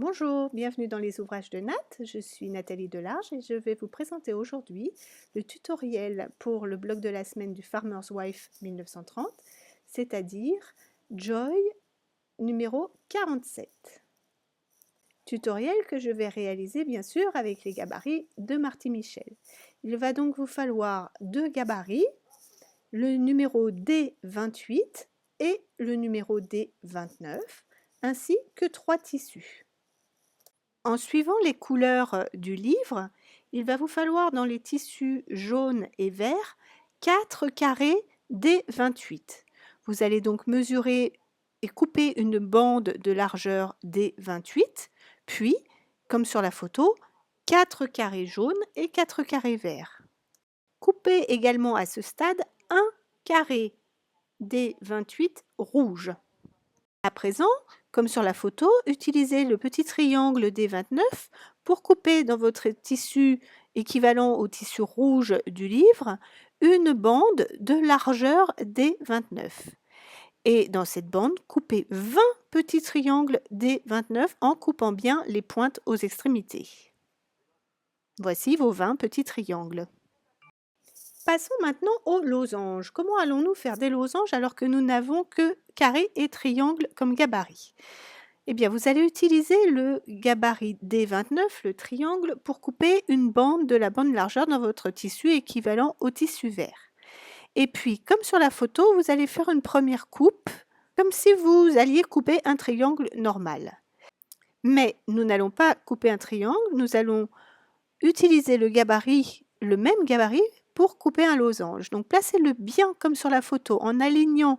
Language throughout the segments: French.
Bonjour, bienvenue dans les ouvrages de Nat. Je suis Nathalie Delarge et je vais vous présenter aujourd'hui le tutoriel pour le blog de la semaine du Farmer's Wife 1930, c'est-à-dire Joy numéro 47. Tutoriel que je vais réaliser bien sûr avec les gabarits de Marty Michel. Il va donc vous falloir deux gabarits, le numéro D28 et le numéro D29, ainsi que 3 tissus. En suivant les couleurs du livre, il va vous falloir dans les tissus jaunes et verts 4 carrés D28. Vous allez donc mesurer et couper une bande de largeur D28, puis, comme sur la photo, 4 carrés jaunes et 4 carrés verts. Coupez également à ce stade un carré D28 rouge. À présent, comme sur la photo, utilisez le petit triangle D29 pour couper dans votre tissu équivalent au tissu rouge du livre une bande de largeur D29. Et dans cette bande, coupez 20 petits triangles D29 en coupant bien les pointes aux extrémités. Voici vos 20 petits triangles. Passons maintenant aux losanges. Comment allons-nous faire des losanges alors que nous n'avons que carré et triangle comme gabarit? Eh bien, vous allez utiliser le gabarit D29, le triangle, pour couper une bande de la bonne largeur dans votre tissu équivalent au tissu vert. Et puis, comme sur la photo, vous allez faire une première coupe, comme si vous alliez couper un triangle normal. Mais nous n'allons pas couper un triangle, nous allons utiliser le même gabarit, pour couper un losange. Donc placez-le bien comme sur la photo en alignant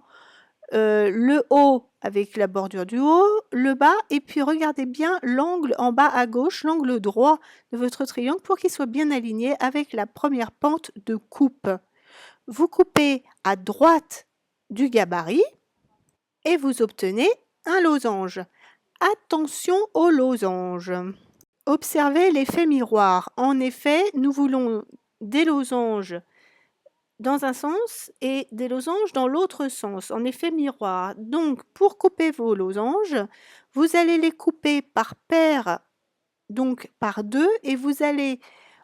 le haut avec la bordure du haut, le bas, et puis regardez bien l'angle en bas à gauche, l'angle droit de votre triangle pour qu'il soit bien aligné avec la première pente de coupe. Vous coupez à droite du gabarit et vous obtenez un losange. Attention au losange. Observez l'effet miroir. En effet, nous voulons des losanges dans un sens et des losanges dans l'autre sens, en effet miroir. Donc, pour couper vos losanges, vous allez les couper par paire, donc par deux, et vous allez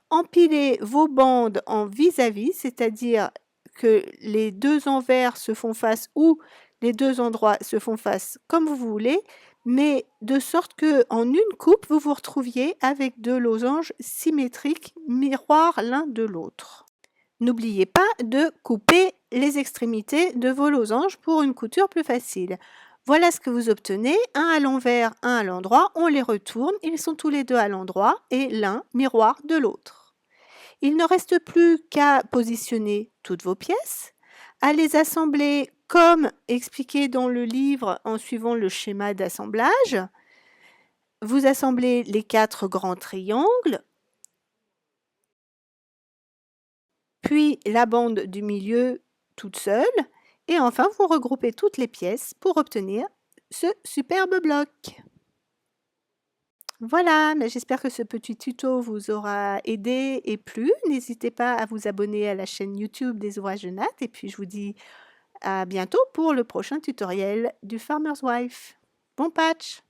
empiler vos bandes en vis-à-vis, c'est-à-dire que les deux envers se font face ou les deux endroits se font face comme vous voulez, mais de sorte que en une coupe, vous vous retrouviez avec deux losanges symétriques, miroirs l'un de l'autre. N'oubliez pas de couper les extrémités de vos losanges pour une couture plus facile. Voilà ce que vous obtenez, un à l'envers, un à l'endroit, on les retourne, ils sont tous les deux à l'endroit et l'un miroir de l'autre. Il ne reste plus qu'à positionner toutes vos pièces, à les assembler comme expliqué dans le livre en suivant le schéma d'assemblage. Vous assemblez les 4 grands triangles, puis la bande du milieu toute seule, et enfin vous regroupez toutes les pièces pour obtenir ce superbe bloc. Voilà, mais j'espère que ce petit tuto vous aura aidé et plu. N'hésitez pas à vous abonner à la chaîne YouTube des ouvrages de Nat, et puis je vous dis à bientôt pour le prochain tutoriel du Farmer's Wife. Bon patch!